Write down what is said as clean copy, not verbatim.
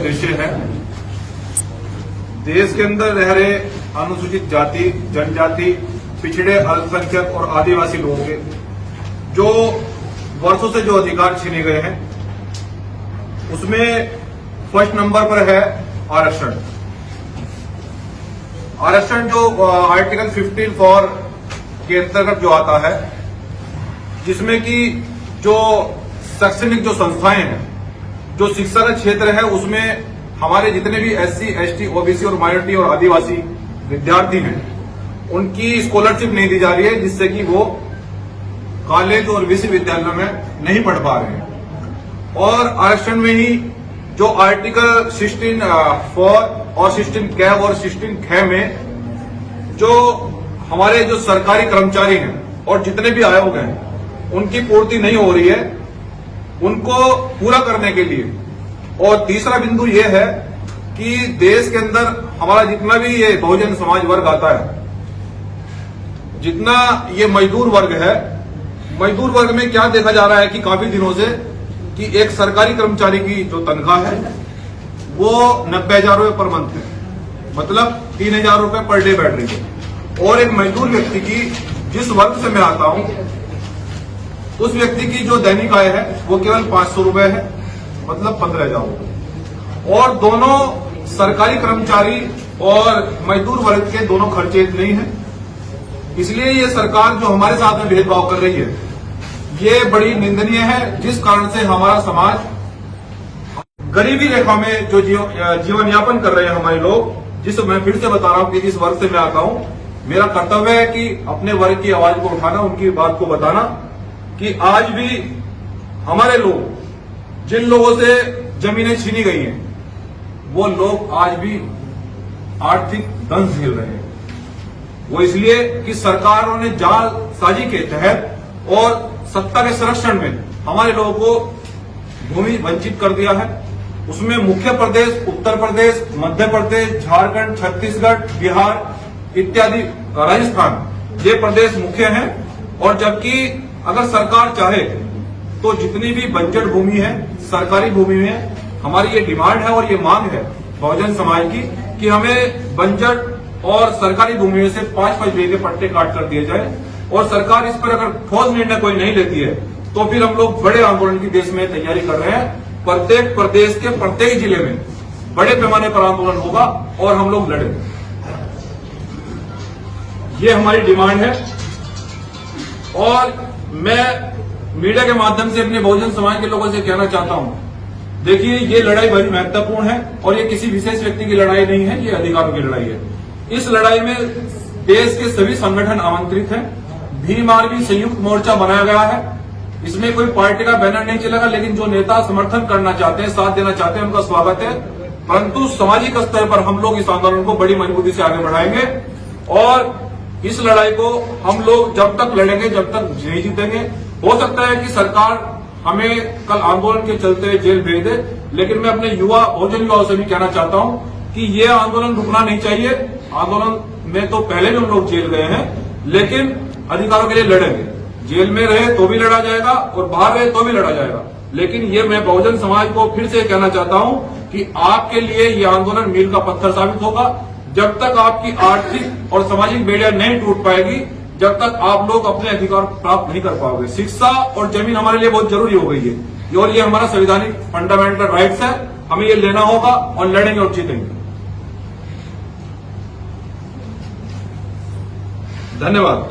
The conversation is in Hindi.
उद्देश्य है देश के अंदर रह रहे अनुसूचित जाति, जनजाति, पिछड़े, अल्पसंख्यक और आदिवासी लोगों के जो वर्षों से जो अधिकार छीने गए हैं, उसमें फर्स्ट नंबर पर है आरक्षण। आरक्षण जो आर्टिकल 15 के अंतर्गत जो आता है, जिसमें कि जो शैक्षणिक जो संस्थाएं हैं, जो शिक्षा का क्षेत्र है, उसमें हमारे जितने भी SC, ST, OBC और माइनॉरिटी और आदिवासी विद्यार्थी हैं, उनकी स्कॉलरशिप नहीं दी जा रही है, जिससे कि वो कॉलेज और विश्वविद्यालयों में नहीं पढ़ पा रहे हैं। और आरक्षण में ही जो आर्टिकल 16(4) और 16(कैब) और 16(ख) में जो हमारे जो सरकारी कर्मचारी हैं और जितने भी आयोग हैं, उनकी पूर्ति नहीं हो रही है, उनको पूरा करने के लिए। और तीसरा बिंदु ये है कि देश के अंदर हमारा जितना भी ये बहुजन समाज वर्ग आता है, जितना ये मजदूर वर्ग है, मजदूर वर्ग में क्या देखा जा रहा है कि काफी दिनों से कि एक सरकारी कर्मचारी की जो तनख्वाह है वो 90,000 रुपए पर मंथ है, मतलब 3,000 रुपए पर डे बैठ रही है। और एक मजदूर व्यक्ति की, जिस वर्ग से मैं आता हूं, उस व्यक्ति की जो दैनिक आय है वो केवल 500 रुपए है, मतलब 15,000 रुपए। और दोनों सरकारी कर्मचारी और मजदूर वर्ग के दोनों खर्चे इतने ही हैं। इसलिए ये सरकार जो हमारे साथ में भेदभाव कर रही है, ये बड़ी निंदनीय है, जिस कारण से हमारा समाज गरीबी रेखा में जो जीवन यापन कर रहे हैं हमारे लोग, जिस मैं फिर से बता रहा हूं कि जिस वर्ग से मैं आता हूं, मेरा कर्तव्य है कि अपने वर्ग की आवाज को उठाना, उनकी बात को बताना कि आज भी हमारे लोग, जिन लोगों से जमीनें छीनी गई हैं, वो लोग आज भी आर्थिक दंश झेल रहे हैं। वो इसलिए कि सरकारों ने जालसाजी के तहत और सत्ता के संरक्षण में हमारे लोगों को भूमि वंचित कर दिया है। उसमें मुख्य प्रदेश उत्तर प्रदेश, मध्य प्रदेश, झारखंड, छत्तीसगढ़, बिहार इत्यादि, राजस्थान, ये प्रदेश मुख्य हैं। और जबकि अगर सरकार चाहे तो जितनी भी बंजर भूमि है, सरकारी भूमि में, हमारी ये डिमांड है और ये मांग है बहुजन समाज की कि हमें बंजर और सरकारी भूमि में से 5-5 बीघे पट्टे काट कर दिए जाए। और सरकार इस पर अगर ठोस निर्णय कोई नहीं लेती है तो फिर हम लोग बड़े आंदोलन की देश में तैयारी कर रहे हैं। प्रत्येक प्रदेश के प्रत्येक जिले में बड़े पैमाने पर आंदोलन होगा और हम लोग लड़ेंगे। ये हमारी डिमांड है। और मैं मीडिया के माध्यम से अपने बहुजन समाज के लोगों से कहना चाहता हूं, देखिए, ये लड़ाई बड़ी महत्वपूर्ण है और ये किसी विशेष व्यक्ति की लड़ाई नहीं है, ये अधिकारों की लड़ाई है। इस लड़ाई में देश के सभी संगठन आमंत्रित हैं। भीम आर्मी संयुक्त मोर्चा बनाया गया है। इसमें कोई पार्टी का बैनर नहीं चलेगा, लेकिन जो नेता समर्थन करना चाहते हैं, साथ देना चाहते हैं, उनका स्वागत है। परंतु सामाजिक स्तर पर हम लोग इस आंदोलन को बड़ी मजबूती से आगे बढ़ाएंगे और इस लड़ाई को हम लोग जब तक लड़ेंगे, जब तक नहीं जीतेंगे। हो सकता है कि सरकार हमें कल आंदोलन के चलते जेल भेज दे, लेकिन मैं अपने बहुजन युवाओं से भी कहना चाहता हूं कि ये आंदोलन रुकना नहीं चाहिए। आंदोलन में तो पहले भी हम लोग जेल गए हैं, लेकिन अधिकारों के लिए लड़ेंगे। जेल में रहे तो भी लड़ा जाएगा और बाहर रहे तो भी लड़ा जाएगा। लेकिन ये मैं बहुजन समाज को फिर से कहना चाहता हूं कि आपके लिए ये आंदोलन मील का पत्थर साबित होगा। जब तक आपकी आर्थिक और सामाजिक बेड़ियां नहीं टूट पाएगी, जब तक आप लोग अपने अधिकार प्राप्त नहीं कर पाओगे। शिक्षा और जमीन हमारे लिए बहुत जरूरी हो गई है और ये हमारा संवैधानिक फंडामेंटल राइट्स है। हमें ये लेना होगा और लड़ेंगे और जीतेंगे। धन्यवाद।